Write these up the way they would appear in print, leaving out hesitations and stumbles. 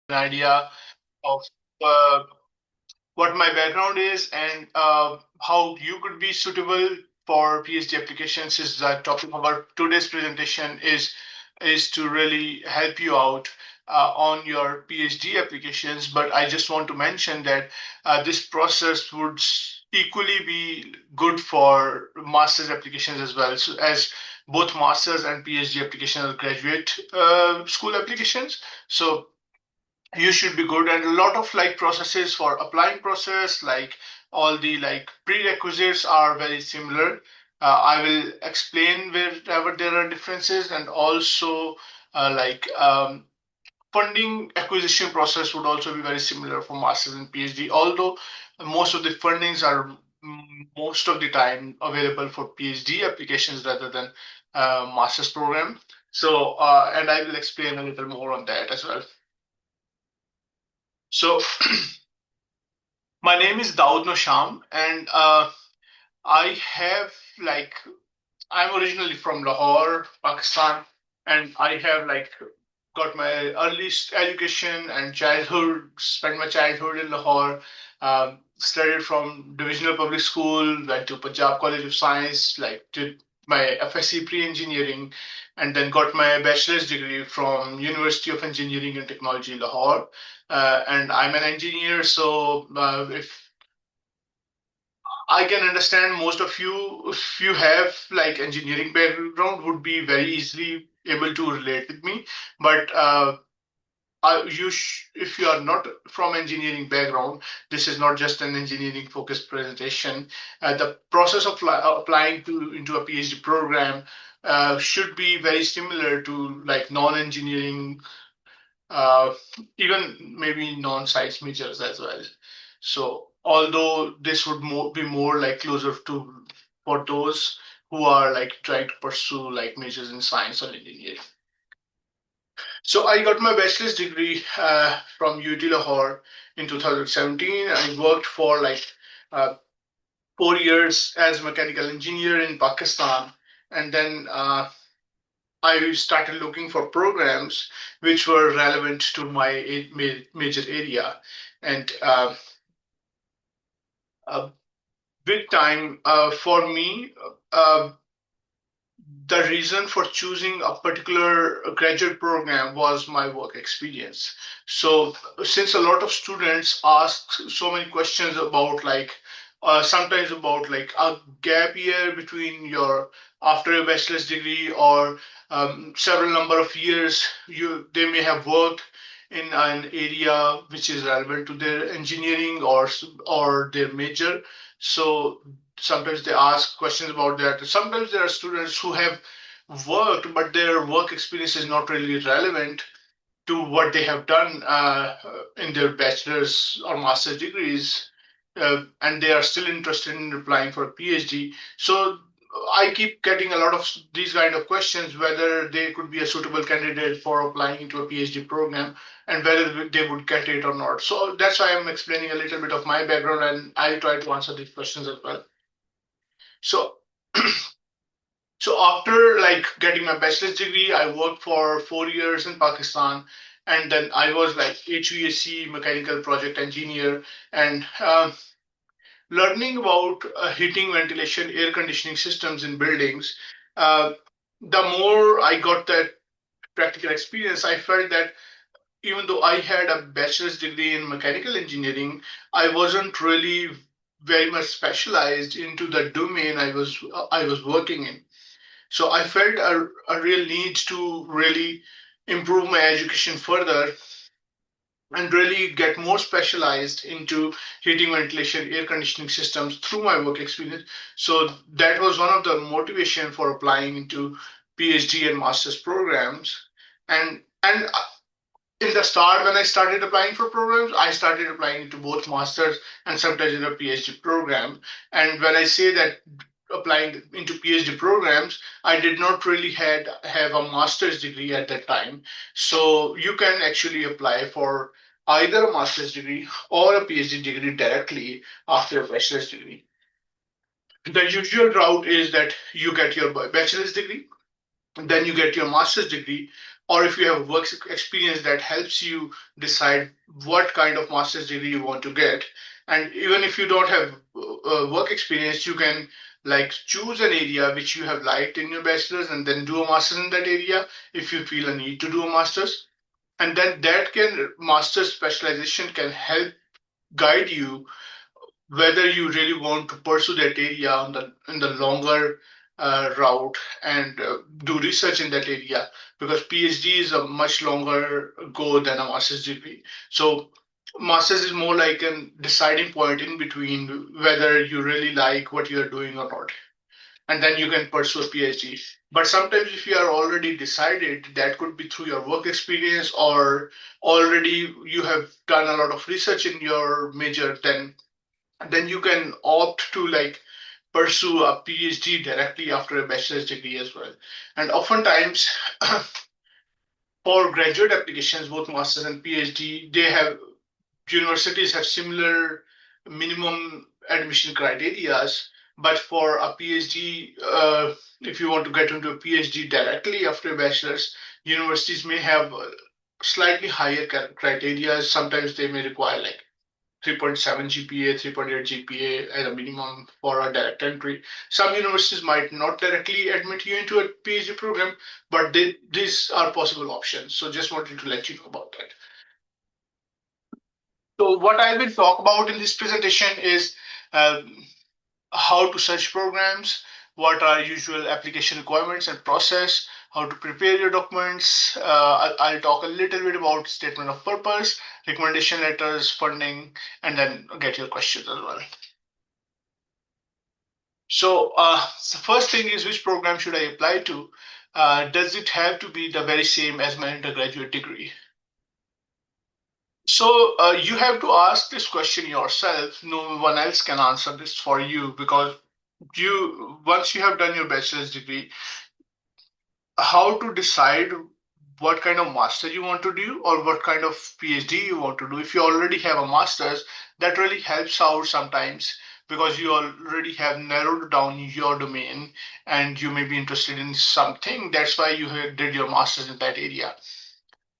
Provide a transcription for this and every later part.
an idea of uh, what my background is and how you could be suitable for PhD applications is the topic of our today's presentation is to really help you out on your PhD applications. But I just want to mention that this process would equally be good for master's applications as well. So as both master's and PhD applications are graduate school applications. So you should be good, and a lot of like processes for applying process, like all the like prerequisites are very similar. I will explain wherever there are differences, and also funding acquisition process would also be very similar for masters and PhD, although most of the fundings are most of the time available for PhD applications rather than master's program. So and I will explain a little more on that as well. So my name is Daud Nosham, and I have like I'm originally from Lahore, Pakistan, and I have like got my earliest education and childhood, spent my childhood in Lahore. Studied from divisional public school, went to Punjab College of Science, like did my FSc pre-engineering, and then got my bachelor's degree from University of Engineering and Technology, Lahore. And I'm an engineer, so if I can understand most of you, if you have like engineering background, would be very easily able to relate with me. But if you are not from engineering background, this is not just an engineering focused presentation. The process of applying to into a PhD program should be very similar to like non-engineering, uh, even maybe non-science majors as well. So although this would be more like closer to for those who are like trying to pursue like majors in science or engineering. So I got my bachelor's degree from UT Lahore in 2017. I worked for like uh, 4 years as mechanical engineer in Pakistan, and then I started looking for programs which were relevant to my major area. And uh, with time, for me, uh, the reason for choosing a particular graduate program was my work experience. So, since a lot of students ask so many questions about like, sometimes about like a gap year between your after your bachelor's degree or several number of years, they may have worked in an area which is relevant to their engineering or their major. So sometimes they ask questions about that. Sometimes there are students who have worked, but their work experience is not really relevant to what they have done in their bachelor's or master's degrees, and they are still interested in applying for a PhD. So I keep getting a lot of these kind of questions whether they could be a suitable candidate for applying into a PhD program and whether they would get it or not. So that's why I'm explaining a little bit of my background, and I'll try to answer these questions as well. So So after like getting my bachelor's degree, I worked for 4 years in Pakistan, and then I was like HVAC mechanical project engineer, and learning about heating, ventilation, air conditioning systems in buildings. Uh, the more I got that practical experience, I felt that even though I had a bachelor's degree in mechanical engineering, I wasn't really very much specialized into the domain I was working in. So I felt a real need to really improve my education further and really get more specialized into heating, ventilation, air conditioning systems through my work experience. So that was one of the motivation for applying into PhD and master's programs. And in the start, when I started applying for programs, I started applying into both masters and sometimes in a PhD program. And when I say that applying into PhD programs, I did not really had have a master's degree at that time. So you can actually apply for either a master's degree or a PhD degree directly after a bachelor's degree. The usual route is that you get your bachelor's degree, then you get your master's degree. or if you have work experience that helps you decide what kind of master's degree you want to get. And even if you don't have work experience, you can like choose an area which you have liked in your bachelor's and then do a master's in that area if you feel a need to do a master's. And then that can master's specialization can help guide you whether you really want to pursue that area on the in the longer route and do research in that area, because PhD is a much longer go than a master's degree. So master's is more like a deciding point in between whether you really like what you are doing or not, and then you can pursue a PhD. But sometimes if you are already decided, that could be through your work experience or already you have done a lot of research in your major, then you can opt to like pursue a PhD directly after a bachelor's degree as well. And oftentimes, for graduate applications, both master's and PhD, they have universities have similar minimum admission criterias. But for a PhD, if you want to get into a PhD directly after a bachelor's, universities may have slightly higher criteria. Sometimes they may require like 3.7 GPA, 3.8 GPA as a minimum for a direct entry. Some universities might not directly admit you into a PhD program, but these are possible options. So just wanted to let you know about that. So what I will talk about in this presentation is um, how to search programs, what are usual application requirements and process, how to prepare your documents. I'll talk a little bit about statement of purpose, recommendation letters, funding, and then get your questions as well. So the first thing is, which program should I apply to? Does it have to be the very same as my undergraduate degree? So you have to ask this question yourself. No one else can answer this for you, because you once you have done your bachelor's degree, how to decide what kind of master you want to do or what kind of PhD you want to do. If you already have a master's, that really helps out sometimes, because you already have narrowed down your domain and you may be interested in something. That's why you did your master's in that area.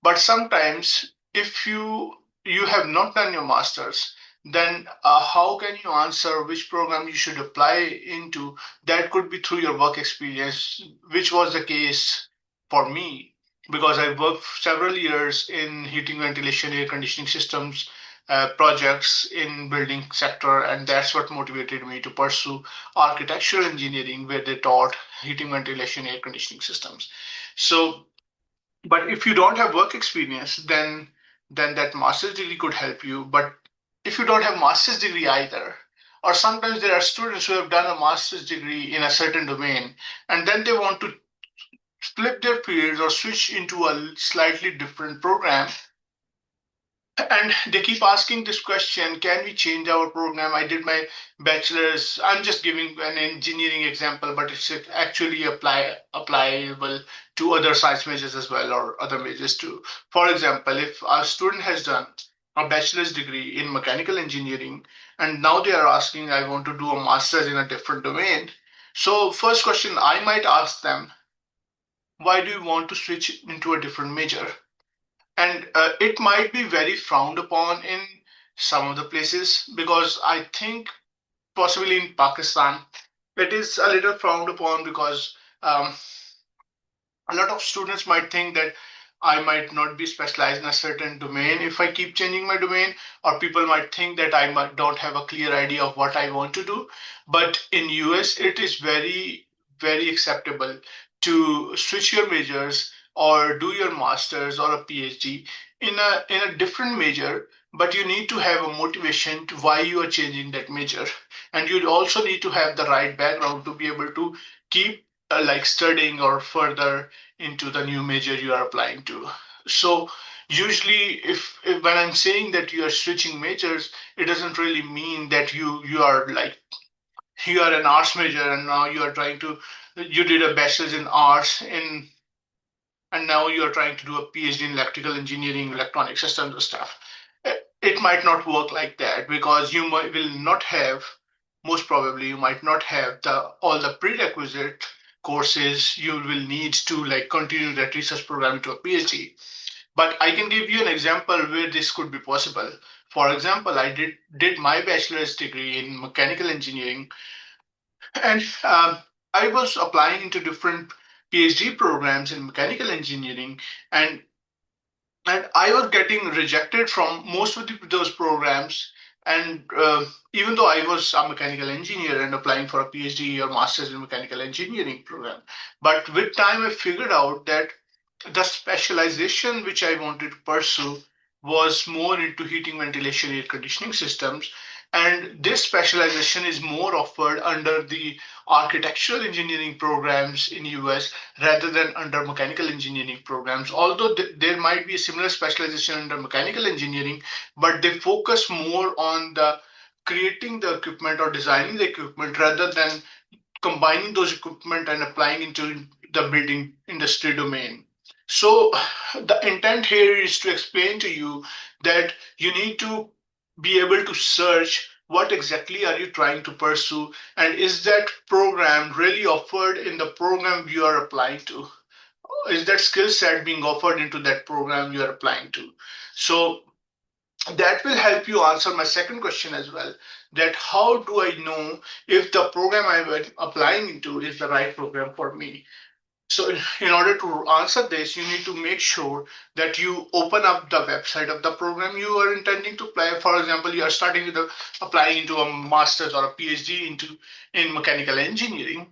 But sometimes, if you have not done your masters, then how can you answer which program you should apply into? That could be through your work experience, which was the case for me, because I worked several years in heating, ventilation, air conditioning systems projects in building sector, and that's what motivated me to pursue architectural engineering, where they taught heating, ventilation, air conditioning systems. So but if you don't have work experience, then that master's degree could help you. But if you don't have master's degree either, or sometimes there are students who have done a master's degree in a certain domain, and then they want to flip their fields or switch into a slightly different program, and they keep asking this question, can we change our program? I did my bachelor's. I'm just giving an engineering example, but it's actually applicable to other science majors as well, or other majors too. For example, if a student has done a bachelor's degree in mechanical engineering and now they are asking, I want to do a master's in a different domain. So first question I might ask them, why do you want to switch into a different major? And it might be very frowned upon in some of the places, because I think possibly in Pakistan it is a little frowned upon, because a lot of students might think that I might not be specialized in a certain domain if I keep changing my domain, or people might think that I might don't have a clear idea of what I want to do. But in US, it is very, very acceptable to switch your majors or do your master's or a PhD in a different major, but you need to have a motivation to why you are changing that major. And you also need to have the right background to be able to keep like studying or further into the new major you are applying to. So usually if when I'm saying that you are switching majors, it doesn't really mean that you are like you are an arts major and now you are trying to you did a bachelor's in arts in and now you are trying to do a PhD in electrical engineering, electronic systems and stuff. It might not work like that, because will not have, most probably, you might not have the all the prerequisite courses you will need to like continue that research program to a PhD. But I can give you an example where this could be possible. For example, I did my bachelor's degree in mechanical engineering, and I was applying into different PhD programs in mechanical engineering, and I was getting rejected from most of those programs. And even though I was a mechanical engineer and applying for a PhD or master's in mechanical engineering program, but with time I figured out that the specialization which I wanted to pursue was more into heating, ventilation, air conditioning systems. And this specialization is more offered under the architectural engineering programs in US rather than under mechanical engineering programs. Although there might be a similar specialization under mechanical engineering, but they focus more on the creating the equipment or designing the equipment rather than combining those equipment and applying into the building industry domain. So the intent here is to explain to you that you need to be able to search what exactly are you trying to pursue, and is that program really offered in the program you are applying to? Is that skill set being offered into that program you are applying to? So that will help you answer my second question as well, that how do I know if the program I'm applying into is the right program for me? So in order to answer this, you need to make sure that you open up the website of the program you are intending to apply. For example, you are starting with applying into a master's or a PhD in mechanical engineering.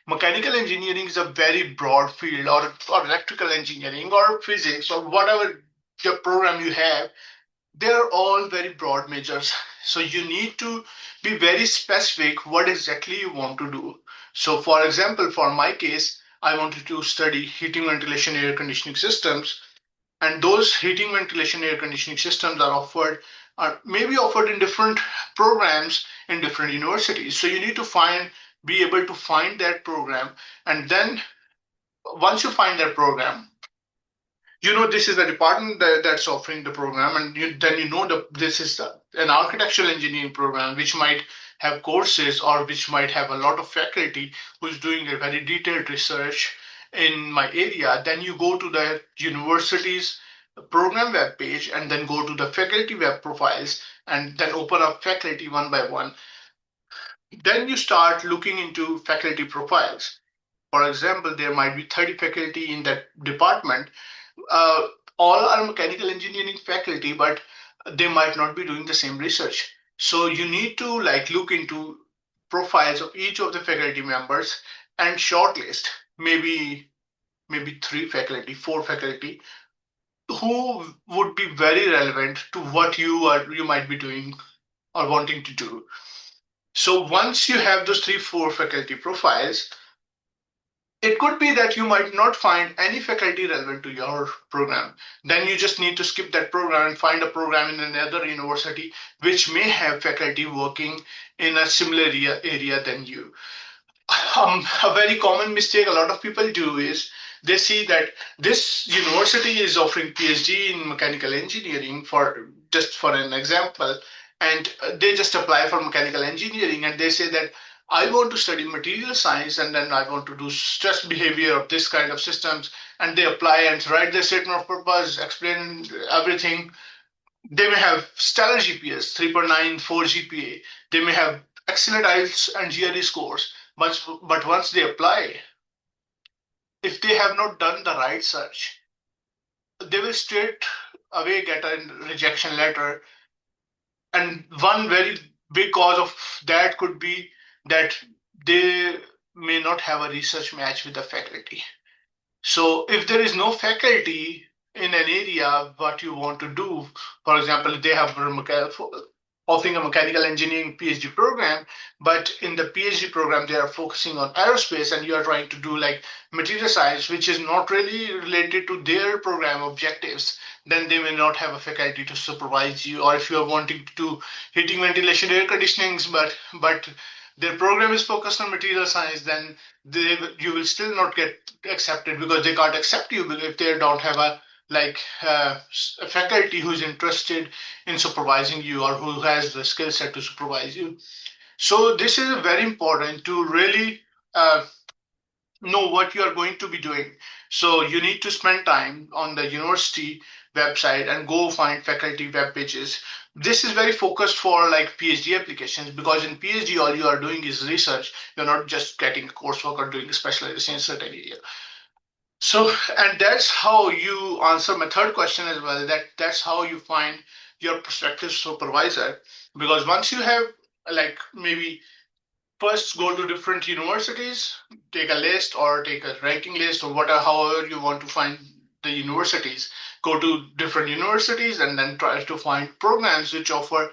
Mechanical engineering is a very broad field, or electrical engineering or physics or whatever the program you have, they're all very broad majors. So you need to be very specific what exactly you want to do. So for example, for my case, I wanted to study heating, ventilation, air conditioning systems. And those heating, ventilation, air conditioning systems are maybe offered in different programs in different universities. So you need to be able to find that program. And then once you find that program, you know this is the department that's offering the program, and then you know this is an architectural engineering program which might have courses or which might have a lot of faculty who's doing a very detailed research in my area. Then you go to the university's program web page and then go to the faculty web profiles and then open up faculty one by one. Then you start looking into faculty profiles. For example, there might be 30 faculty in that department. uh, all are mechanical engineering faculty, but they might not be doing the same research. So you need to like look into profiles of each of the faculty members and shortlist maybe three faculty, four faculty who would be very relevant to what you might be doing or wanting to do. So once you have those three, four faculty profiles, it could be that you might not find any faculty relevant to your program. Then you just need to skip that program and find a program in another university which may have faculty working in a similar area than you. A very common mistake a lot of people do is they see that this university is offering PhD in mechanical engineering, for just for an example, and they just apply for mechanical engineering and they say that I want to study material science and then I want to do stress behavior of this kind of systems, and they apply and write their statement of purpose, explain everything. They may have stellar GPAs, 3.9, 4 GPA. They may have excellent IELTS and GRE scores, but once they apply, if they have not done the right search, they will straight away get a rejection letter. And one very big cause of that could be that they may not have a research match with the faculty. So if there is no faculty in an area what you want to do, for example, they have offering a mechanical engineering PhD program, but in the PhD program they are focusing on aerospace, and you are trying to do like material science, which is not really related to their program objectives, then they may not have a faculty to supervise you. Or if you are wanting to do heating, ventilation, air conditionings, but their program is focused on material science, then you will still not get accepted because they can't accept you if they don't have a like a faculty who is interested in supervising you or who has the skill set to supervise you. So this is very important to really know what you are going to be doing. So you need to spend time on the university website and go find faculty web pages. This is very focused for like PhD applications, because in PhD all you are doing is research. You're not just getting coursework or doing specialization in certain area. So, and that's how you answer my third question as well. That's how you find your prospective supervisor, because once you have like maybe first go to different universities, take a list or take a ranking list or whatever, however you want to find the universities. Go to different universities and then try to find programs which offer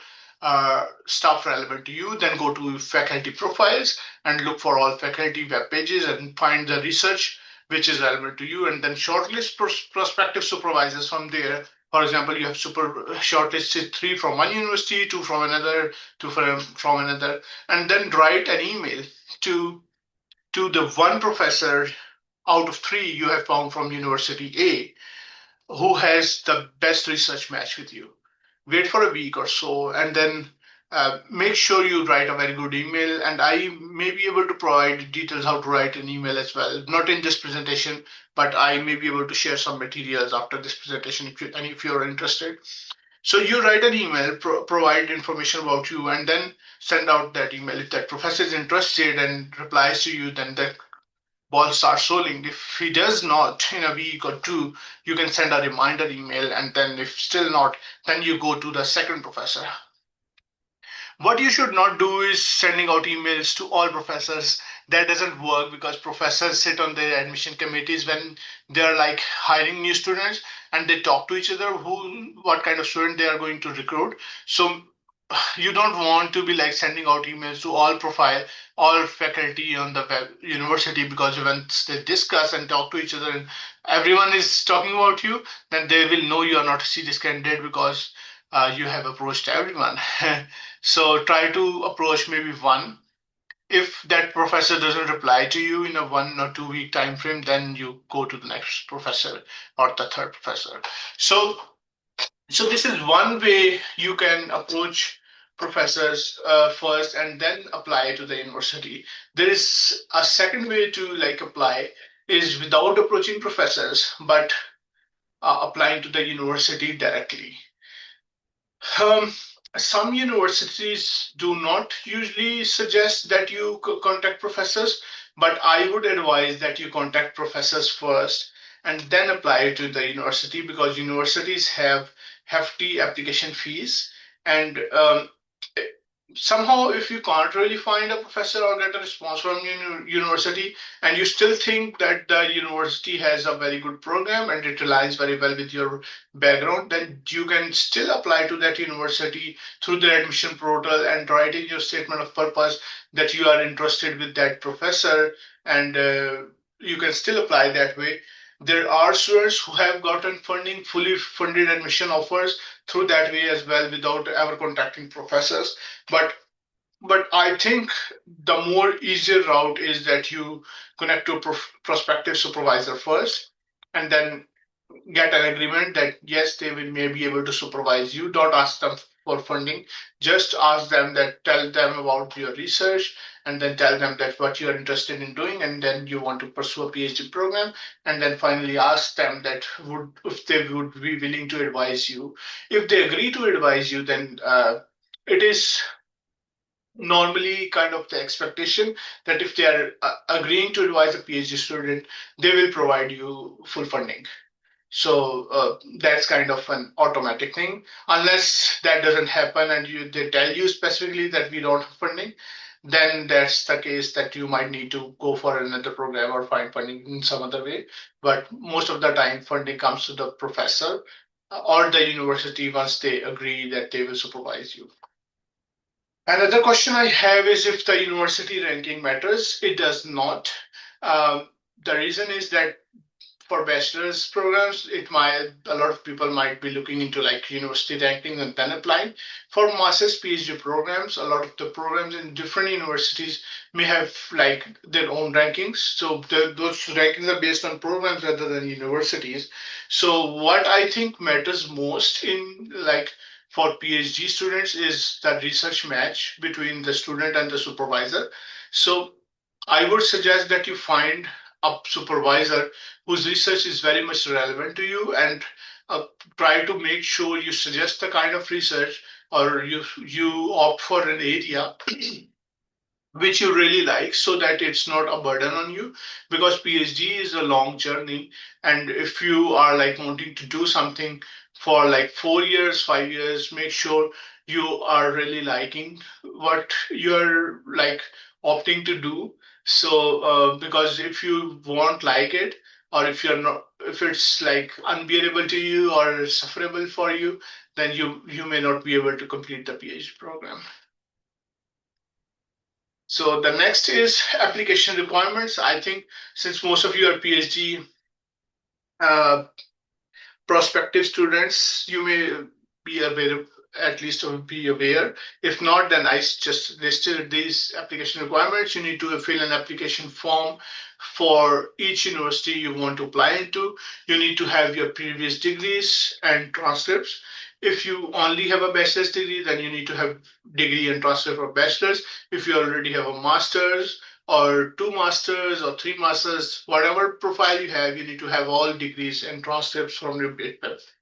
stuff relevant to you. Then go to faculty profiles and look for all faculty web pages and find the research which is relevant to you, and then shortlist prospective supervisors from there. For example, you have shortlisted three from one university, two from another, two from another, and then write an email to the one professor out of three you have found from University A who has the best research match with you. Wait for a week or so, and then make sure you write a very good email. And I may be able to provide details how to write an email as well. Not in this presentation, but I may be able to share some materials after this presentation if you're interested. So you write an email, provide information about you, and then send out that email. If that professor is interested and replies to you, then the ball starts rolling. If he does not in a week or two, you can send a reminder email, and then if still not, then you go to the second professor. What you should not do is sending out emails to all professors. That doesn't work, because professors sit on their admission committees when they're like hiring new students, and they talk to each other what kind of student they are going to recruit. So you don't want to be like sending out emails to all faculty on the university, because once they discuss and talk to each other and everyone is talking about you, then they will know you are not a serious candidate, because you have approached everyone. So try to approach maybe one. If that professor doesn't reply to you in a 1 or 2 week time frame, then you go to the next professor or the third professor. So this is one way you can approach professors first and then apply to the university. There is a second way to like apply, is without approaching professors, but applying to the university directly. Um, some universities do not usually suggest that you contact professors, but I would advise that you contact professors first and then apply to the university, because universities have hefty application fees. And somehow, if you can't really find a professor or get a response from university, and you still think that the university has a very good program and it aligns very well with your background, then you can still apply to that university through the admission portal and write in your statement of purpose that you are interested with that professor, and you can still apply that way. There are students who have gotten funding, fully funded admission offers through that way as well, without ever contacting professors. But I think the more easier route is that you connect to a prospective supervisor first, and then get an agreement that yes, they will may be able to supervise you. Don't ask them for funding. Just ask them that, tell them about your research, and then tell them that what you are interested in doing, and then you want to pursue a PhD program, and then finally ask them that would if they would be willing to advise you. If they agree to advise you, then it is normally kind of the expectation that if they are agreeing to advise a PhD student, they will provide you full funding. So that's kind of an automatic thing. Unless that doesn't happen and they tell you specifically that we don't have funding, then that's the case that you might need to go for another program or find funding in some other way. But most of the time, funding comes to the professor or the university once they agree that they will supervise you. Another question I have is if the university ranking matters. It does not. The reason is that for bachelor's programs, it might a lot of people might be looking into like university rankings and then applying. For master's PhD programs, a lot of the programs in different universities may have like their own rankings. So those rankings are based on programs rather than universities. So what I think matters most in like for PhD students is the research match between the student and the supervisor. So I would suggest that you find a supervisor whose research is very much relevant to you, and uh, try to make sure you suggest the kind of research, or you opt for an area which you really like, so that it's not a burden on you, because PhD is a long journey. And if you are like wanting to do something for like 4 years, 5 years, make sure you are really liking what you're like opting to do. So because if you won't like it, or if you're not, if it's like unbearable to you or sufferable for you, then you may not be able to complete the PhD program. So the next is application requirements. I think since most of you are PhD uh, prospective students, you may be aware, at least be aware. If not, then I just listed these application requirements. You need to fill an application form for each university you want to apply into. You need to have your previous degrees and transcripts. If you only have a bachelor's degree, then you need to have degree and transcript for bachelor's. If you already have a master's, or two masters or three masters, whatever profile you have, you need to have all degrees and transcripts from your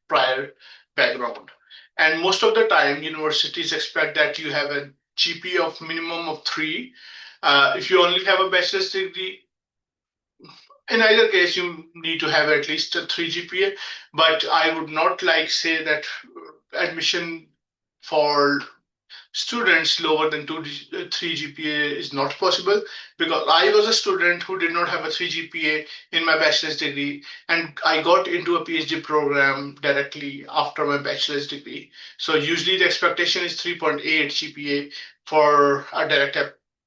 prior background. And most of the time, universities expect that you have a GPA of minimum of three. If you only have a bachelor's degree, in either case, you need to have at least a three GPA. But I would not like say that admission for students lower than 3 GPA is not possible, because I was a student who did not have a 3 GPA in my bachelor's degree, and I got into a PhD program directly after my bachelor's degree. So usually the expectation is 3.8 GPA for a direct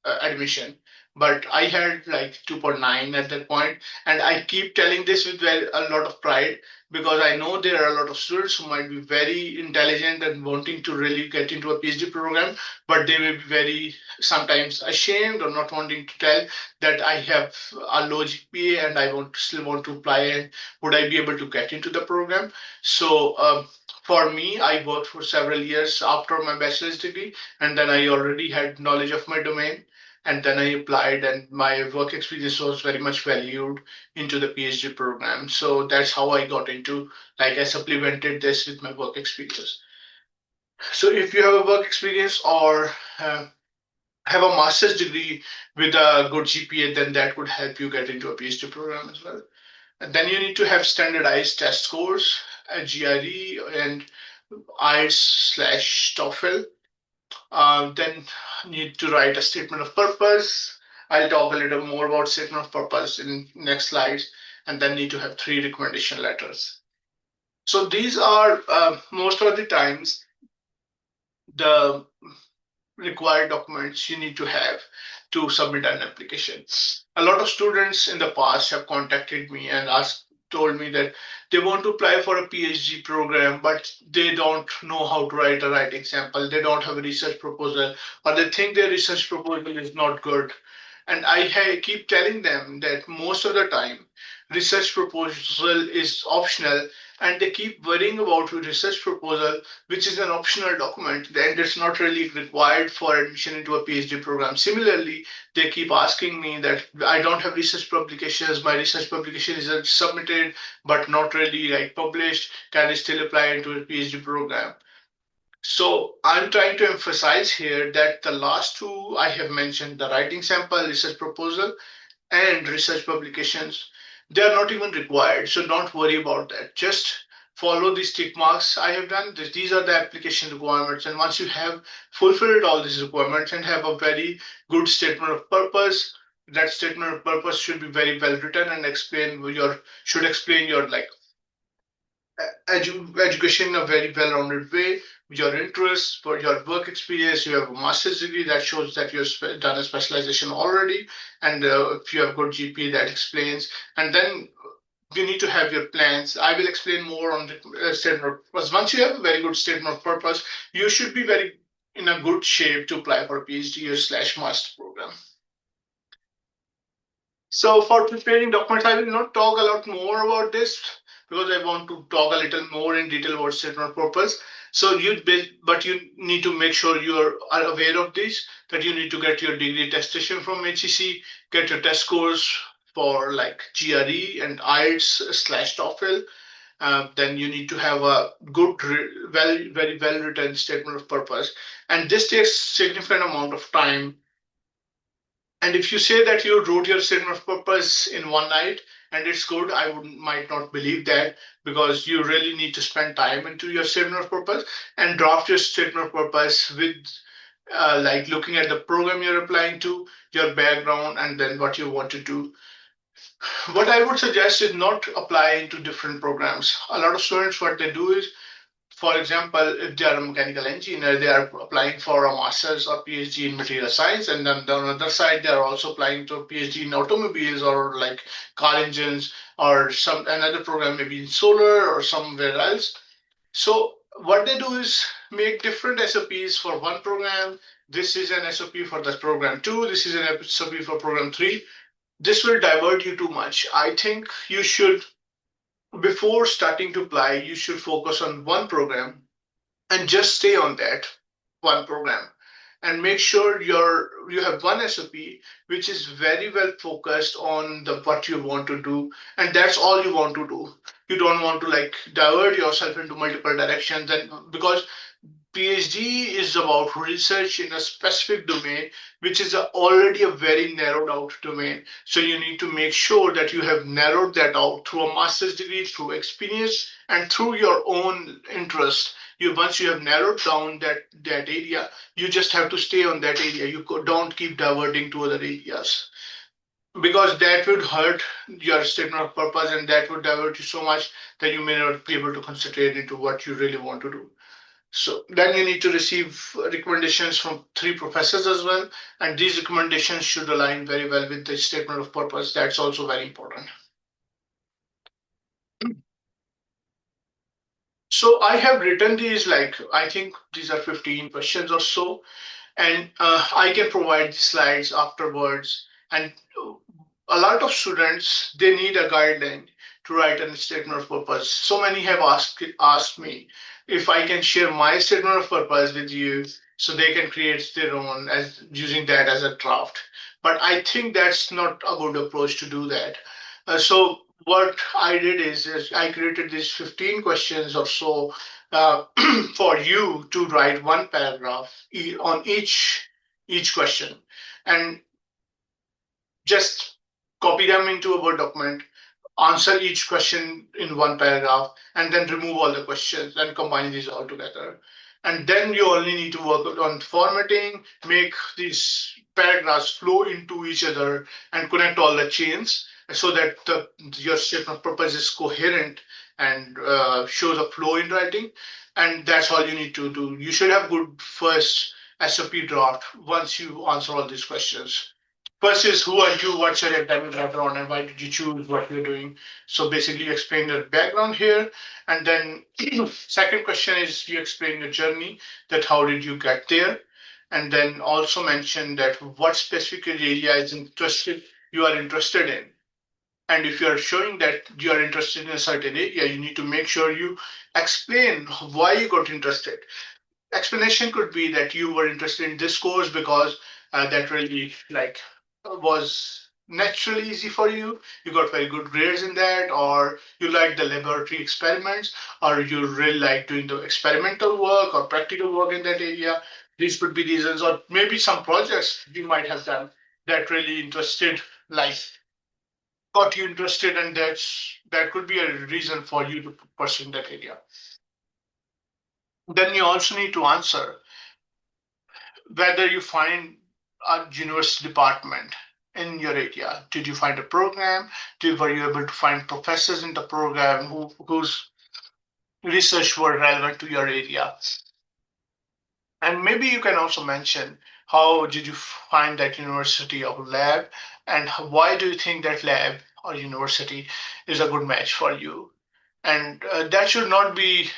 admission. But I had like 2.9 at that point, and I keep telling this with a lot of pride, because I know there are a lot of students who might be very intelligent and wanting to really get into a PhD program, but they may be very sometimes ashamed or not wanting to tell that I have a low GPA and I still want to apply, and would I be able to get into the program? So for me, I worked for several years after my bachelor's degree, and then I already had knowledge of my domain. And then I applied, and my work experience was very much valued into the PhD program. So that's how I got into, like, I supplemented this with my work experience. So if you have a work experience, or have a master's degree with a good GPA, then that would help you get into a PhD program as well. And then you need to have standardized test scores, a GRE and IELTS slash TOEFL. Then need to write a statement of purpose. I'll talk a little more about statement of purpose in next slides, and then need to have three recommendation letters. So these are most of the times the required documents you need to have to submit an application. A lot of students in the past have contacted me and told me that they want to apply for a PhD program, but they don't know how to write a writing sample. They don't have a research proposal, or they think their research proposal is not good. And I keep telling them that most of the time, research proposal is optional, and they keep worrying about research proposal, which is an optional document, and it's not really required for admission into a PhD program. Similarly, they keep asking me that I don't have research publications, my research publication is submitted but not really like published. Can I still apply into a PhD program? So I'm trying to emphasize here that the last two I have mentioned, the writing sample, research proposal, and research publications, they are not even required. So don't worry about that. Just follow these tick marks I have done. These are the application requirements. And once you have fulfilled all these requirements and have a very good statement of purpose, that statement of purpose should be very well written and should explain your like education in a very well-rounded way, your interests, for your work experience. You have a master's degree that shows that you've done a specialization already, and if you have good GPA, that explains. And then you need to have your plans. I will explain more on the statement of purpose. Once you have a very good statement of purpose, you should be very in a good shape to apply for a PhD or slash master program. So for preparing documents, I will not talk a lot more about this, because I want to talk a little more in detail about statement of purpose. So but you need to make sure you are aware of this, that you need to get your degree attestation from HEC, get your test scores for like GRE and IELTS / TOEFL. Then you need to have a good, very well written statement of purpose, and this takes significant amount of time. And if you say that you wrote your statement of purpose in one night and it's good, I might not believe that, because you really need to spend time into your statement of purpose and draft your statement of purpose with like looking at the program you're applying to, your background, and then what you want to do. What I would suggest is not apply into different programs. A lot of students, what they do is, for example, if they are a mechanical engineer, they are applying for a master's or PhD in material science, and then on the other side, they are also applying to a PhD in automobiles or like car engines, or some another program maybe in solar or somewhere else. So what they do is make different SOPs for one program. This is an SOP for the program two. This is an SOP for program three. This will divert you too much. I think you should, before starting to apply, you should focus on one program and just stay on that one program, and make sure you have one SOP which is very well focused on the what you want to do, and that's all you want to do. You don't want to like divert yourself into multiple directions, and because PhD is about research in a specific domain, which is already a very narrowed out domain. So you need to make sure that you have narrowed that out through a master's degree, through experience, and through your own interest. Once you have narrowed down that area, you just have to stay on that area. Don't keep diverting to other areas, because that would hurt your statement of purpose, and that would divert you so much that you may not be able to concentrate into what you really want to do. So then you need to receive recommendations from three professors as well, and these recommendations should align very well with the statement of purpose. That's also very important. So I have written these, like I think these are 15 questions or so, and I can provide the slides afterwards. And a lot of students, they need a guideline to write a statement of purpose. So many have asked me if I can share my statement of purpose with you so they can create their own as using that as a draft. But I think that's not a good approach to do that. So what I did is I created these 15 questions or so uh, for you to write one paragraph on each question, and just copy them into a Word document, answer each question in one paragraph, and then remove all the questions and combine these all together. And then you only need to work on formatting, make these paragraphs flow into each other, and connect all the chains so that your statement of purpose is coherent and shows a flow in writing. And that's all you need to do. You should have good first SOP draft once you answer all these questions. First is who are you, what's your academic background, and why did you choose what you're doing? So basically, you explain your background here, and then second question is you explain your journey, that how did you get there, and then also mention that what specific area is interested you are interested in. And if you are showing that you are interested in a certain area, you need to make sure you explain why you got interested. Explanation could be that you were interested in this course because that really like was naturally easy for you. You got very good grades in that, or you like the laboratory experiments, or you really like doing the experimental work or practical work in that area. These could be reasons, or maybe some projects you might have done that really interested, like got you interested, and that could be a reason for you to pursue that area. Then you also need to answer whether you find a university department in your area. Did you find a program? Were you able to find professors in the program whose research were relevant to your area? And maybe you can also mention how did you find that university or lab, and why do you think that lab or university is a good match for you? And that should not be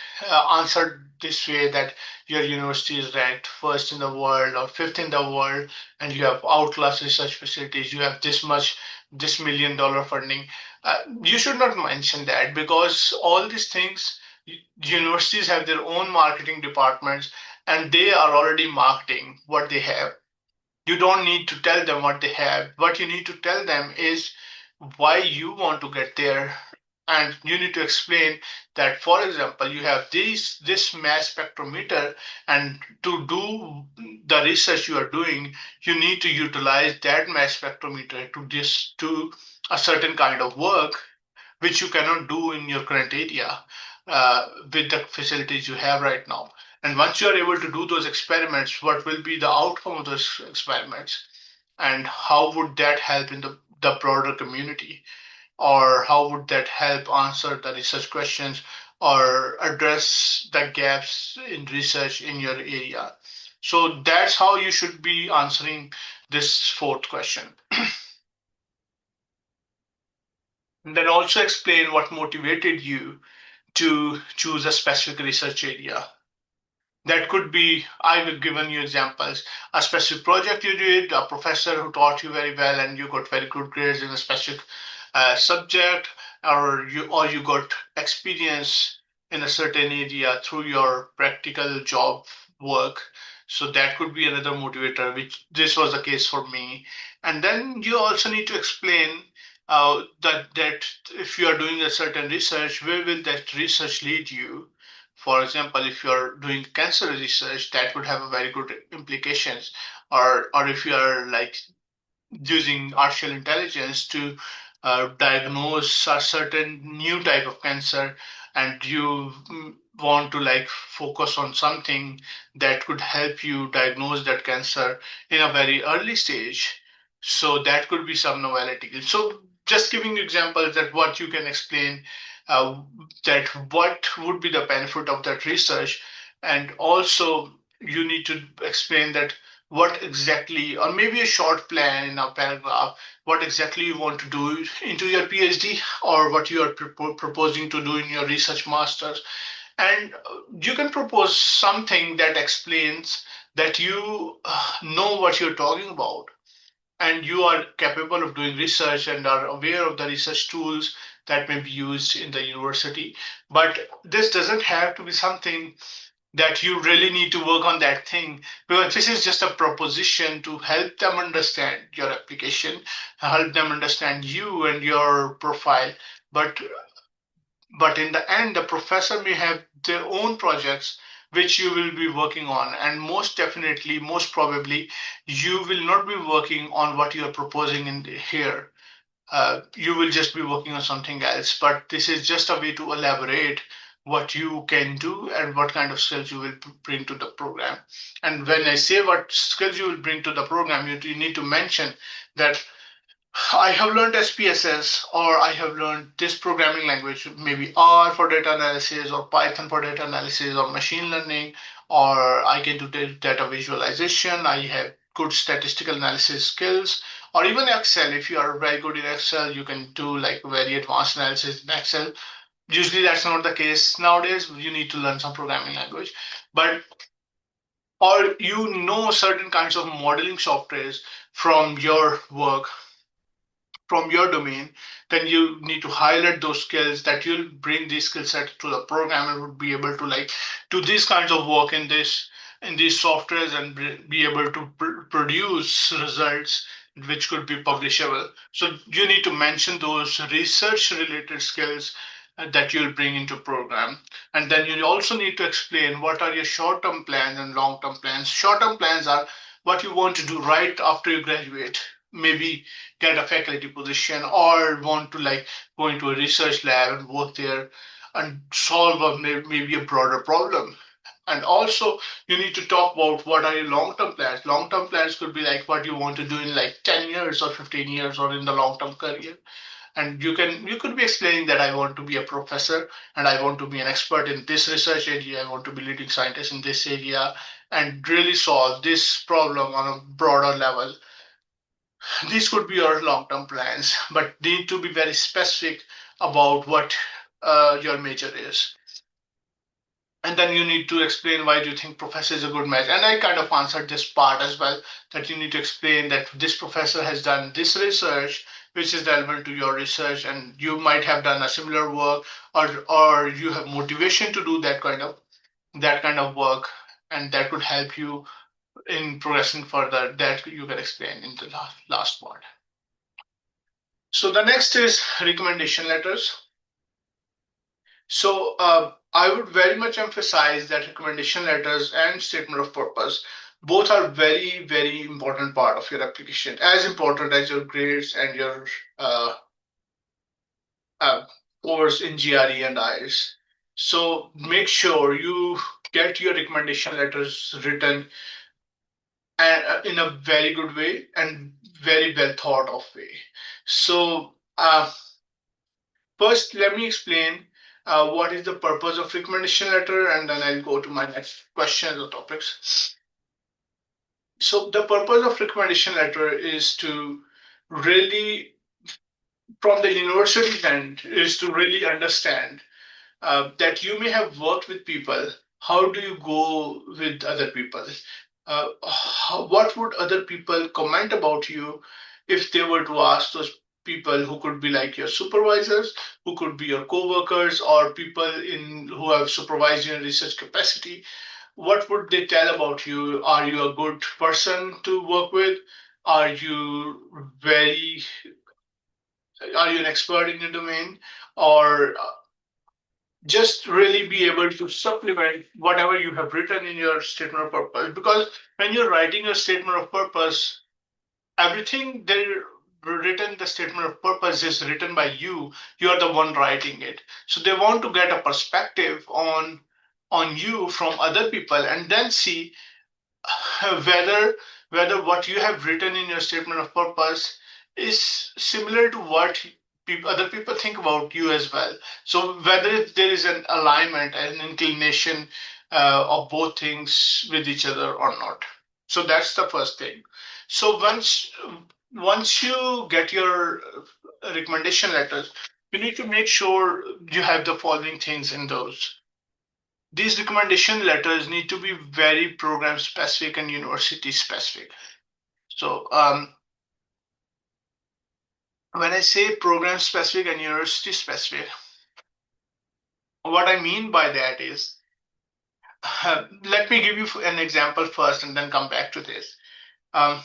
answered this way, that your university is ranked first in the world or fifth in the world, and you have outclass research facilities, you have this $1 million funding. You should not mention that, because all these things, universities have their own marketing departments, and they are already marketing what they have. You don't need to tell them what they have. What you need to tell them is why you want to get there, and you need to explain that, for example, you have this mass spectrometer, and to do the research you are doing, you need to utilize that mass spectrometer to this to a certain kind of work which you cannot do in your current area with the facilities you have right now. And once you are able to do those experiments, what will be the outcome of those experiments, and how would that help in the broader community? Or how would that help answer the research questions or address the gaps in research in your area? So that's how you should be answering this fourth question. And then also explain what motivated you to choose a specific research area. That could be, I will given you examples, a specific project you did, a professor who taught you very well, and you got very good grades in a specific subject, or you got experience in a certain area through your practical job work. So that could be another motivator, which this was the case for me. And then you also need to explain that if you are doing a certain research, where will that research lead you? For example, if you're doing cancer research, that would have a very good implications. Or if you are like using artificial intelligence to diagnose a certain new type of cancer, and you want to like focus on something that could help you diagnose that cancer in a very early stage. So that could be some novelty. So just giving you examples that what you can explain, uh, that what would be the benefit of that research, and also you need to explain that what exactly, or maybe a short plan in a paragraph, what exactly you want to do into your PhD, or what you are proposing to do in your research masters. And you can propose something that explains that you know what you're talking about, and you are capable of doing research and are aware of the research tools that may be used in the university. But this doesn't have to be something that you really need to work on that thing, because this is just a proposition to help them understand your application, help them understand you and your profile. But in the end, the professor may have their own projects which you will be working on, and most definitely, most probably, you will not be working on what you are proposing in here. You will just be working on something else. But this is just a way to elaborate what you can do and what kind of skills you will bring to the program. And when I say what skills you will bring to the program, you need to mention that I have learned SPSS, or I have learned this programming language, maybe R for data analysis, or Python for data analysis, or machine learning, or I can do data visualization. I have good statistical analysis skills, or even Excel. If you are very good in Excel, you can do like very advanced analysis in Excel. Usually, that's not the case nowadays. You need to learn some programming language, but or you know certain kinds of modeling softwares from your work, from your domain, then you need to highlight those skills, that you'll bring these skill set to the program and would be able to like do these kinds of work in these softwares, and be able to produce results which could be publishable. So you need to mention those research related skills that you'll bring into program. And then you also need to explain what are your short term plans and long term plans. Short term plans are what you want to do right after you graduate, maybe get a faculty position, or want to like go into a research lab and work there and solve maybe a broader problem. And also you need to talk about what are your long-term plans. Long-term plans could be like what you want to do in like 10 years or 15 years, or in the long-term career. And you could be explaining that I want to be a professor, and I want to be an expert in this research area, I want to be leading scientist in this area, and really solve this problem on a broader level. These could be your long-term plans, but need to be very specific about what your major is. And then you need to explain why do you think professor is a good match. And I kind of answered this part as well, that you need to explain that this professor has done this research which is relevant to your research, and you might have done a similar work, or you have motivation to do that kind of work, and that could help you in progressing further. That you can explain in the last part. So the next is recommendation letters. So I would very much emphasize that recommendation letters and statement of purpose both are very, very important part of your application, as important as your grades and your uh, uh, course in GRE and IELTS. So make sure you get your recommendation letters written in a very good way and very well thought of way. So first, let me explain what is the purpose of recommendation letter, and then I'll go to my next questions or topics. So the purpose of recommendation letter is to really, from the university end, is to really understand that you may have worked with people. How do you go with other people? What would other people comment about you if they were to ask those people who could be like your supervisors, who could be your co-workers, or people in who have supervised in research capacity? What would they tell about you? Are you a good person to work with? Are you very, are you an expert in your domain? Or just really be able to supplement whatever you have written in your statement of purpose. Because when you're writing a statement of purpose, everything there written, the statement of purpose is written by you. You are the one writing it. So they want to get a perspective on you from other people and then see whether what you have written in your statement of purpose is similar to what other people think about you as well. So whether there is an alignment, an inclination of both things with each other or not. So that's the first thing. So once you get your recommendation letters, you need to make sure you have the following things in those. These recommendation letters need to be very program specific and university specific. So when I say program specific and university specific, what I mean by that is, let me give you an example first and then come back to this. Um,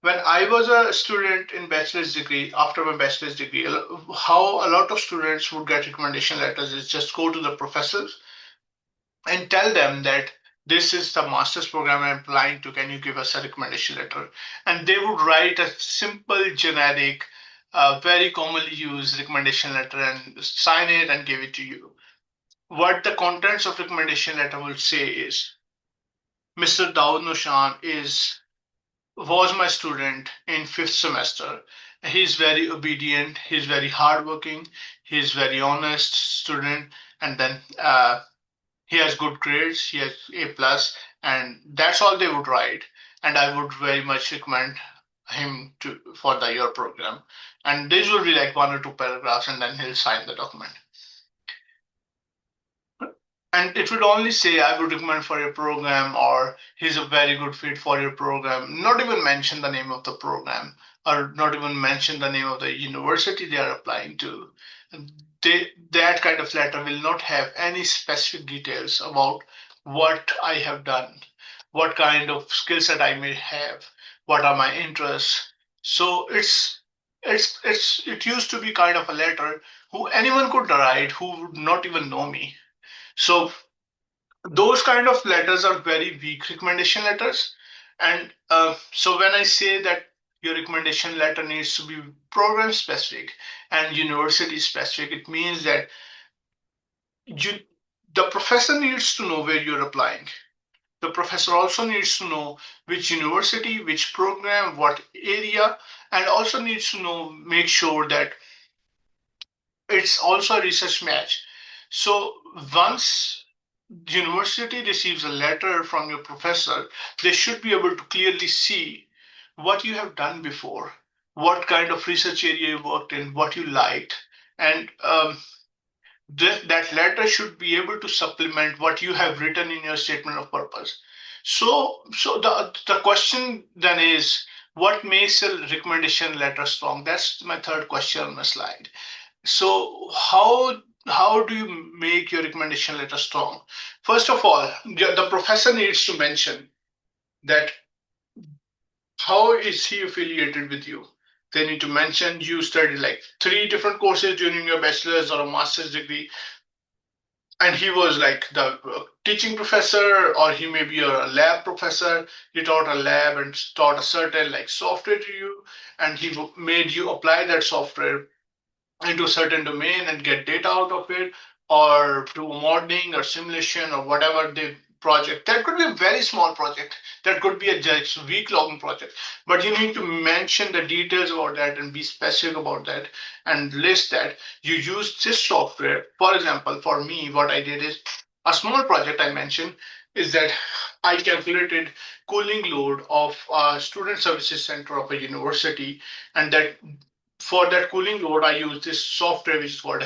when I was a student in bachelor's degree, after my bachelor's degree, how a lot of students would get recommendation letters is just go to the professors and tell them that this is the master's program I'm applying to. Can you give us a recommendation letter? And they would write a simple, generic, very commonly used recommendation letter and sign it and give it to you. What the contents of recommendation letter will say is, Mr. Daud Nosham was my student in fifth semester. He's very obedient. He's very hardworking. He's very honest student. And then he has good grades, he has A plus, and that's all they would write. And I would very much recommend him to for the year program. And this will be like one or two paragraphs, and then he'll sign the document. And it would only say, I would recommend for your program, or he's a very good fit for your program. Not even mention the name of the program, or not even mention the name of the university they are applying to. That kind of letter will not have any specific details about what I have done, what kind of skill set I may have, what are my interests. So it used to be kind of a letter who anyone could write who would not even know me. So those kind of letters are very weak recommendation letters. And so when I say that your recommendation letter needs to be program specific and university specific, it means that you the professor needs to know where you're applying. The professor also needs to know which university, which program, what area, and also needs to know, make sure that it's also a research match. So once the university receives a letter from your professor, they should be able to clearly see what you have done before, what kind of research area you worked in, what you liked, and that letter should be able to supplement what you have written in your statement of purpose. So the question then is, what makes a recommendation letter strong? That's my third question on my slide. So how do you make your recommendation letter strong? First of all, the professor needs to mention that how is he affiliated with you? They need to mention you studied like three different courses during your bachelor's or a master's degree, and he was like the teaching professor, or he may be a lab professor. He taught a lab and taught a certain like software to you, and he made you apply that software into a certain domain and get data out of it, or do modeling or simulation or whatever the project. That could be a very small project. That could be a just week-long project. But you need to mention the details about that and be specific about that and list that you use this software. For example, for me, what I did is a small project I mentioned is that I calculated cooling load of a student services center of a university, and that for that cooling load, I use this software which is called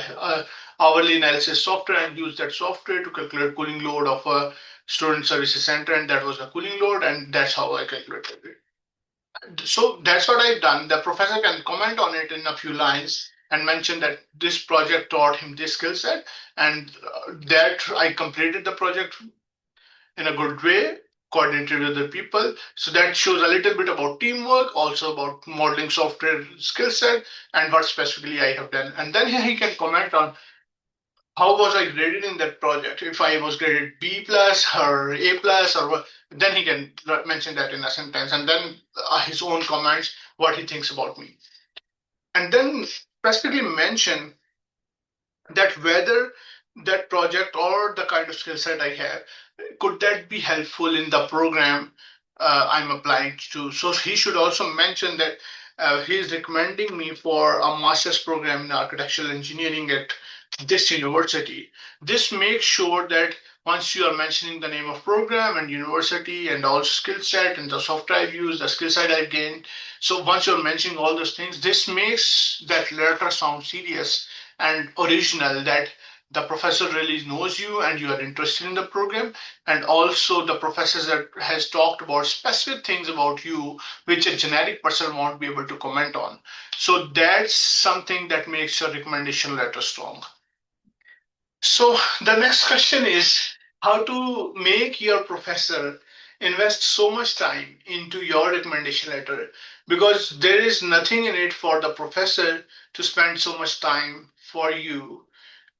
hourly analysis software, and use that software to calculate cooling load of a student services center, and that was a cooling load, and that's how I calculated it. So that's what I've done. The professor can comment on it in a few lines and mention that this project taught him this skill set, and that I completed the project in a good way, coordinated with the people. So that shows a little bit about teamwork, also about modeling software skill set, and what specifically I have done. And then he can comment on how was I graded in that project. If I was graded B plus or A plus, or what, then he can mention that in a sentence, and then his own comments, what he thinks about me, and then specifically mention that whether that project or the kind of skill set I have, could that be helpful in the program I'm applying to? So he should also mention that he is recommending me for a master's program in architectural engineering at this university. This makes sure that once you are mentioning the name of program and university and all skill set and the software I've used, the skill set I've gained. So once you're mentioning all those things, this makes that letter sound serious and original, that the professor really knows you and you are interested in the program, and also the professor that has talked about specific things about you which a generic person won't be able to comment on. So that's something that makes your recommendation letter strong. So the next question is how to make your professor invest so much time into your recommendation letter, because there is nothing in it for the professor to spend so much time for you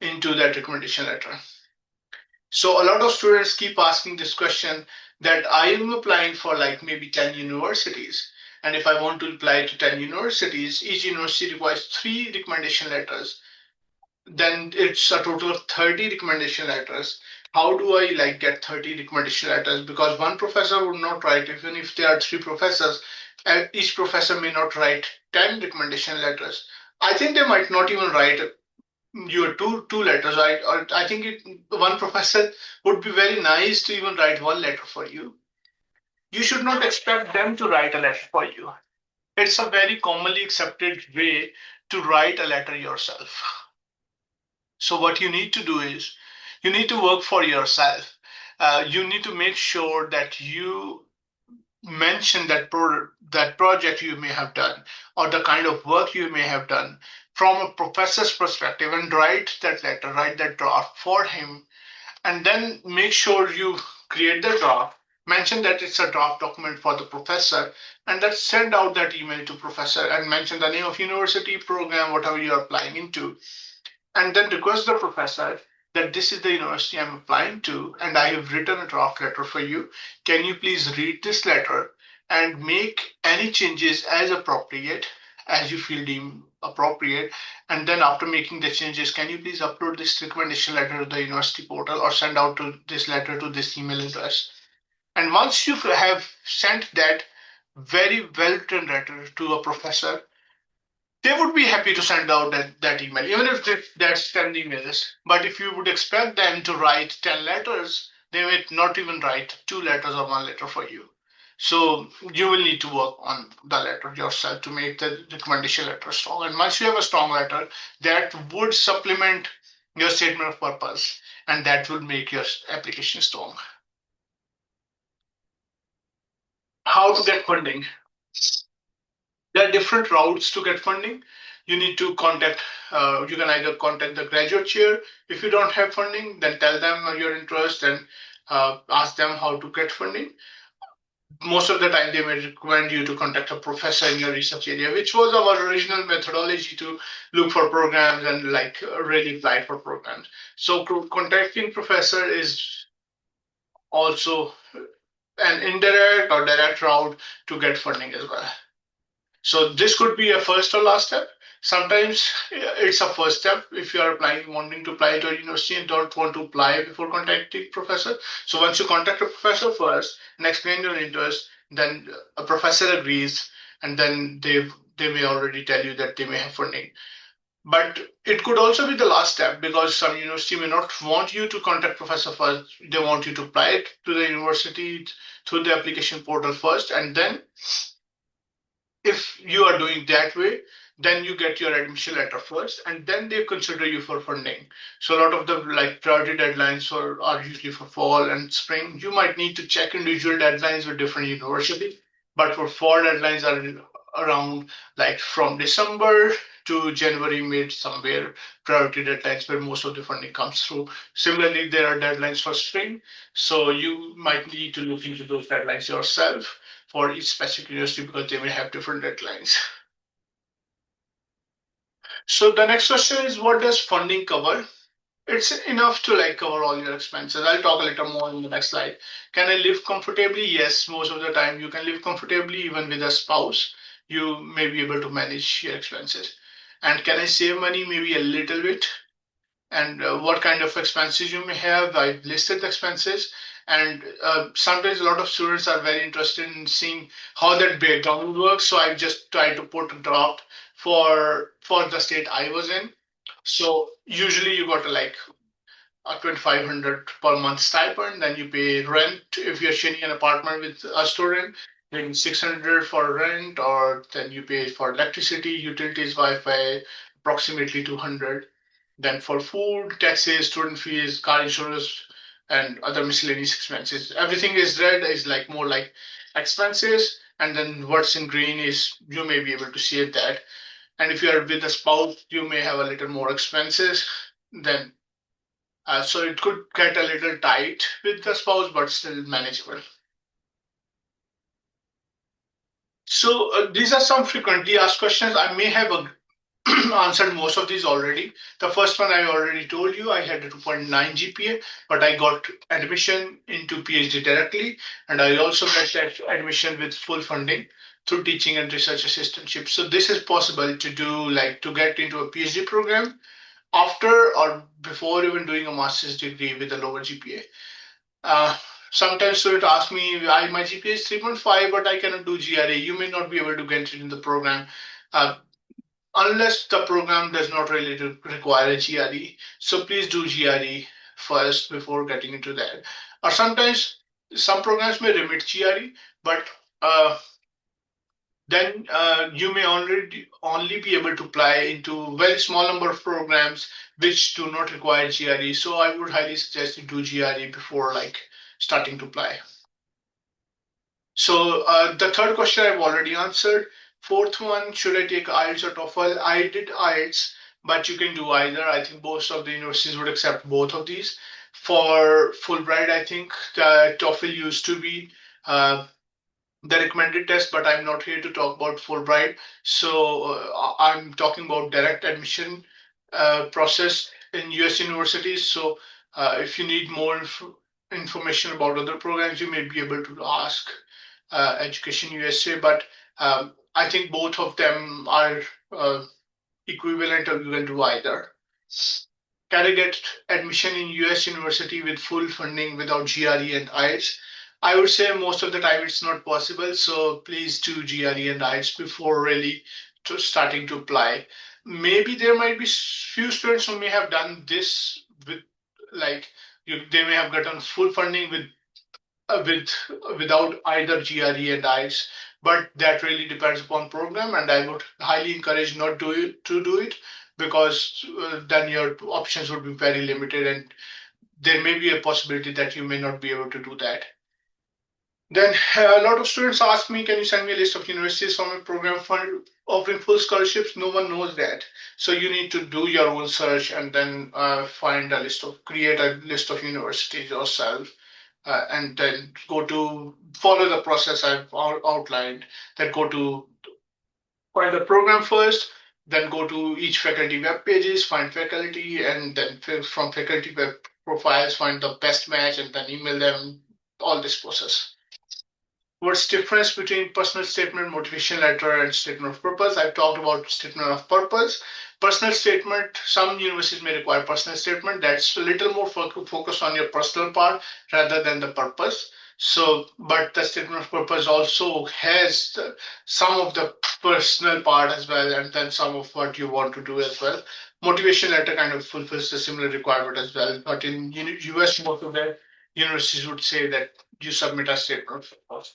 into that recommendation letter. So a lot of students keep asking this question, that I am applying for like maybe 10 universities. And if I want to apply to 10 universities, each university requires three recommendation letters. Then it's a total of 30 recommendation letters. How do I like get 30 recommendation letters? Because one professor would not write, even if there are three professors, each professor may not write 10 recommendation letters. I think they might not even write your two letters. I think one professor would be very nice to even write one letter for you. You should not expect them to write a letter for you. It's a very commonly accepted way to write a letter yourself. So what you need to do is you need to work for yourself. You need to make sure that you mention that project you may have done, or the kind of work you may have done from a professor's perspective, and write that letter, write that draft for him, and then make sure you create the draft, mention that it's a draft document for the professor, and then send out that email to professor and mention the name of university, program, whatever you're applying into, and then request the professor that this is the university I'm applying to, and I have written a draft letter for you. Can you please read this letter and make any changes as appropriate, as you feel deemed appropriate? And then after making the changes, can you please upload this recommendation letter to the university portal, or send out to this letter to this email address? And once you have sent that very well written letter to a professor, they would be happy to send out that email, even if that's 10 emails. But if you would expect them to write 10 letters, they might not even write two letters or one letter for you. So you will need to work on the letter yourself to make the recommendation letter strong. And once you have a strong letter, that would supplement your statement of purpose, and that will make your application strong. How to get funding? There are different routes to get funding. You need to contact, you can either contact the graduate chair. If you don't have funding, then tell them your interest and ask them how to get funding. Most of the time they may recommend you to contact a professor in your research area, which was our original methodology to look for programs and like really apply for programs. So contacting professor is also an indirect or direct route to get funding as well. So this could be a first or last step. Sometimes it's a first step if you are applying, wanting to apply to a university and don't want to apply before contacting professor. So once you contact a professor first and explain your interest, then a professor agrees, and then they may already tell you that they may have funding. But it could also be the last step because some university may not want you to contact professor first. They want you to apply it to the university through the application portal first, and then if you are doing that way, then you get your admission letter first, and then they consider you for funding. So a lot of the like priority deadlines are usually for fall and spring. You might need to check individual deadlines with different universities, but for fall deadlines are around like from December to January mid somewhere priority deadlines where most of the funding comes through. Similarly, there are deadlines for spring, so you might need to look into those deadlines yourself for each specific university because they may have different deadlines. So the next question is, what does funding cover? It's enough to like cover all your expenses. I'll talk a little more in the next slide. Can I live comfortably? Yes, most of the time you can live comfortably even with a spouse. You may be able to manage your expenses. And can I save money? Maybe a little bit. And what kind of expenses you may have. I've listed the expenses, and sometimes a lot of students are very interested in seeing how that breakdown works. So I've just tried to put a draft for the state I was in. So usually you got to like a 2,500 per month stipend. Then you pay rent if you're sharing an apartment with a student. Then 600 for rent, or then you pay for electricity, utilities, Wi-Fi, approximately 200. Then for food, taxes, student fees, car insurance, and other miscellaneous expenses. Everything is red is like more like expenses, and then what's in green is you may be able to save that. And if you are with a spouse, you may have a little more expenses. Then so it could get a little tight with the spouse, but still manageable. So these are some frequently asked questions. I may have answered most of these already. The first one I already told you, I had a 2.9 GPA, but I got admission into PhD directly, and I also got that admission with full funding through teaching and research assistantship. So this is possible to do, like to get into a PhD program after or before even doing a master's degree with a lower GPA. Uh, Sometimes students ask me, my GPA is 3.5, but I cannot do GRE. You may not be able to get it in the program. Uh, Unless the program does not really require a GRE. So please do GRE first before getting into that. Or sometimes some programs may remit GRE, but then you may only be able to apply into very small number of programs which do not require GRE. So I would highly suggest you do GRE before like starting to apply. So the third question I've already answered. Fourth one, should I take IELTS or TOEFL? I did IELTS, but you can do either. I think most of the universities would accept both of these. For Fulbright, I think the TOEFL used to be the recommended test, but I'm not here to talk about Fulbright. So I'm talking about direct admission process in US universities. So if you need more information about other programs, you may be able to ask Education USA. But I think both of them are equivalent, or you can do either. Can I get admission in US university with full funding without GRE and IELTS? I would say most of the time it's not possible. So please do GRE and IELTS before really starting to apply. Maybe there might be few students who may have done this with like they may have gotten full funding with without either GRE and IELTS, but that really depends upon program, and I would highly encourage not to do it because then your options would be very limited, and there may be a possibility that you may not be able to do that. Then a lot of students ask me, can you send me a list of universities from a program fund offering full scholarships? No one knows that. So you need to do your own search and then create a list of universities yourself. and then go to follow the process I've outlined. Then go to find the program first, then go to each faculty web pages, find faculty, and then from faculty web profiles, find the best match, and then email them. All this process. What's difference between personal statement, motivation letter, and statement of purpose? I've talked about statement of purpose. Personal statement, some universities may require personal statement. That's a little more focused on your personal part rather than the purpose. So, but the statement of purpose also has some of the personal part as well, and then some of what you want to do as well. Motivation letter kind of fulfills the similar requirement as well. But in US, most of the universities would say that you submit a statement of purpose.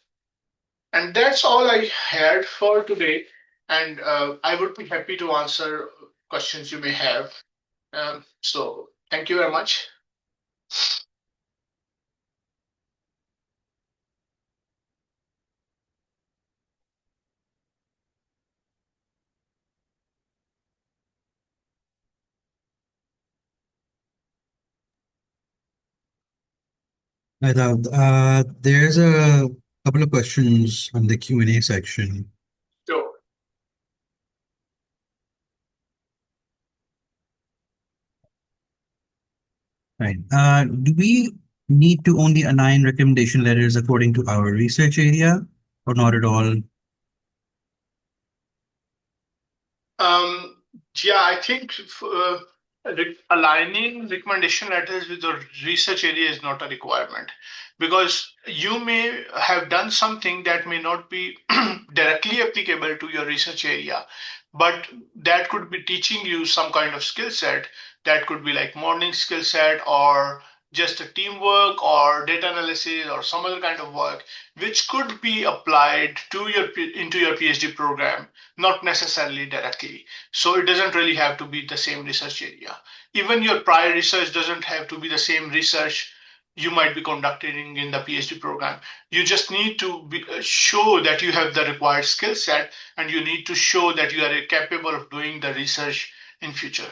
And that's all I had for today. And I would be happy to answer questions you may have. So thank you very much. Hi, Daud. There's a couple of questions on the Q&A section. So, Right. Do we need to only align recommendation letters according to our research area or not at all? Um, yeah, I think aligning recommendation letters with the research area is not a requirement because you may have done something that may not be directly applicable to your research area, but that could be teaching you some kind of skill set that could be like modeling skill set or just a teamwork or data analysis or some other kind of work which could be applied to your into your PhD program, not necessarily directly. So it doesn't really have to be the same research area. Even your prior research doesn't have to be the same research you might be conducting in the PhD program. You just need to show that you have the required skill set, and you need to show that you are capable of doing the research in future.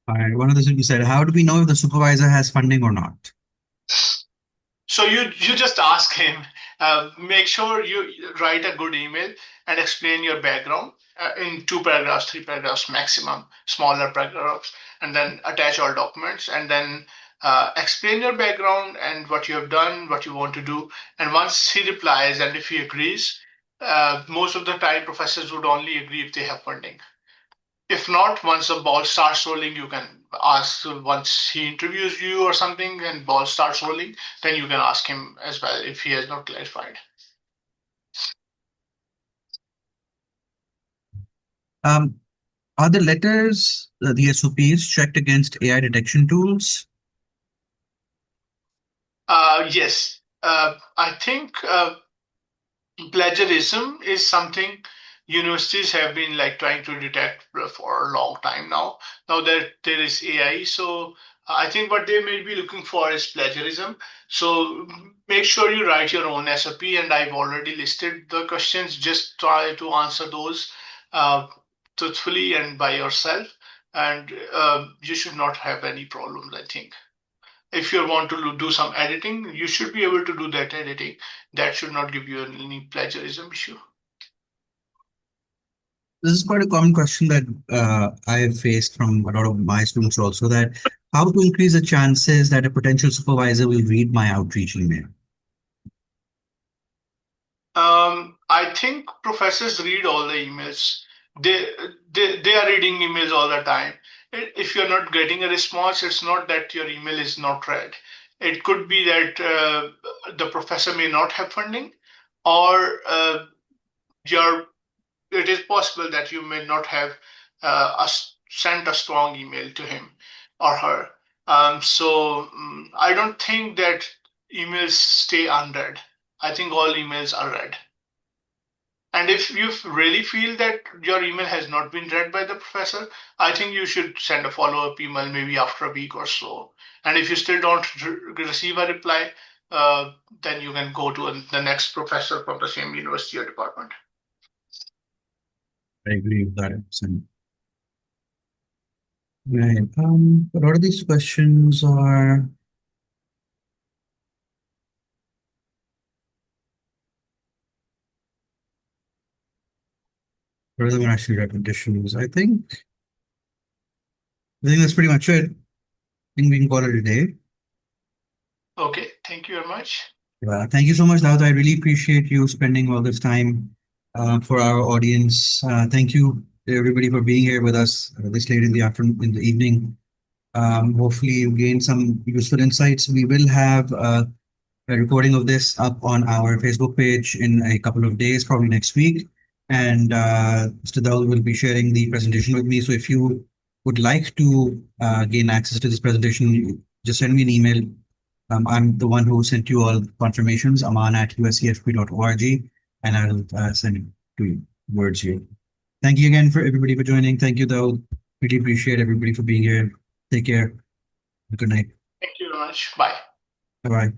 All right. One of the students said, how do we know if the supervisor has funding or not? So you just ask him. Make sure you write a good email and explain your background in 2 paragraphs, 3 paragraphs maximum, smaller paragraphs, and then attach all documents, and then explain your background and what you have done, what you want to do. And once he replies, and if he agrees, most of the time professors would only agree if they have funding. If not, once the ball starts rolling, you can ask once he interviews you or something and ball starts rolling, then you can ask him as well if he has not clarified. Um, are the letters, the SOPs, checked against AI detection tools? Yes, I think plagiarism is something universities have been like trying to detect for a long time now. Now that there is AI, so I think what they may be looking for is plagiarism. So make sure you write your own SOP, and I've already listed the questions. Just try to answer those uh, truthfully and by yourself, and you should not have any problems, I think. If you want to do some editing, you should be able to do that editing. That should not give you any plagiarism issue. This is quite a common question that I have faced from a lot of my students also, that how to increase the chances that a potential supervisor will read my outreach email. I think professors read all the emails. They, they are reading emails all the time. If you're not getting a response, it's not that your email is not read. It could be that the professor may not have funding, or your it is possible that you may not have sent a strong email to him or her. I don't think that emails stay unread. I think all emails are read. And if you really feel that your email has not been read by the professor, I think you should send a follow up email maybe after a week or so. And if you still don't receive a reply, then you can go to the next professor from the same university or department. I agree with that. Right. A lot of these questions are, a lot of them are actually repetitions. I think that's pretty much it. I think we can call it a day. Okay, thank you very much. Thank you so much, Daud. I really appreciate you spending all this time for our audience. Thank you, everybody, for being here with us this late in the afternoon, in the evening. Hopefully, you gained some useful insights. We will have a recording of this up on our Facebook page in a couple of days, probably next week. And Mr. Daud will be sharing the presentation with me. So if you would like to gain access to this presentation, just send me an email. I'm the one who sent you all confirmations, aman@uscfp.org, and I'll send it to you, words here. Thank you again for everybody for joining. Thank you, Daud. Really appreciate everybody for being here. Take care. Good night. Thank you very much. Bye. Bye bye.